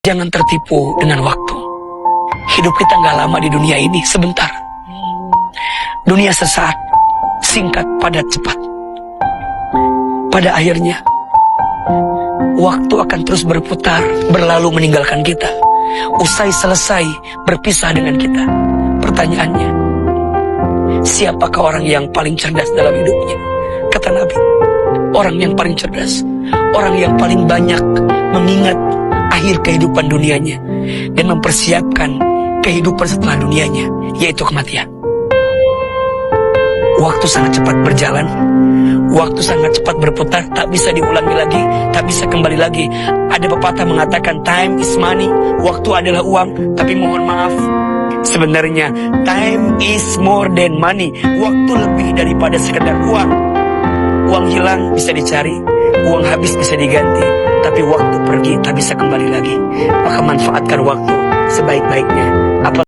Jangan tertipu dengan waktu. Hidup kita nggak lama di dunia ini, sebentar. Dunia sesaat, singkat, padat, cepat. Pada akhirnya, waktu akan terus berputar, berlalu meninggalkan kita. Usai selesai, berpisah dengan kita. Pertanyaannya, siapakah orang yang paling cerdas dalam hidupnya? Kata Nabi, orang yang paling cerdas, orang yang paling banyak mengingat akhir kehidupan dunianya dan mempersiapkan kehidupan setelah dunianya, yaitu kematian. Waktu sangat cepat berjalan, waktu sangat cepat berputar, tak bisa diulangi lagi, tak bisa kembali lagi. Ada pepatah mengatakan time is money, waktu adalah uang. Tapi mohon maaf, sebenarnya time is more than money. Waktu lebih daripada sekedar uang. Uang hilang bisa dicari, uang habis bisa diganti, tapi waktu pergi tak bisa kembali lagi. Maka manfaatkan waktu sebaik-baiknya.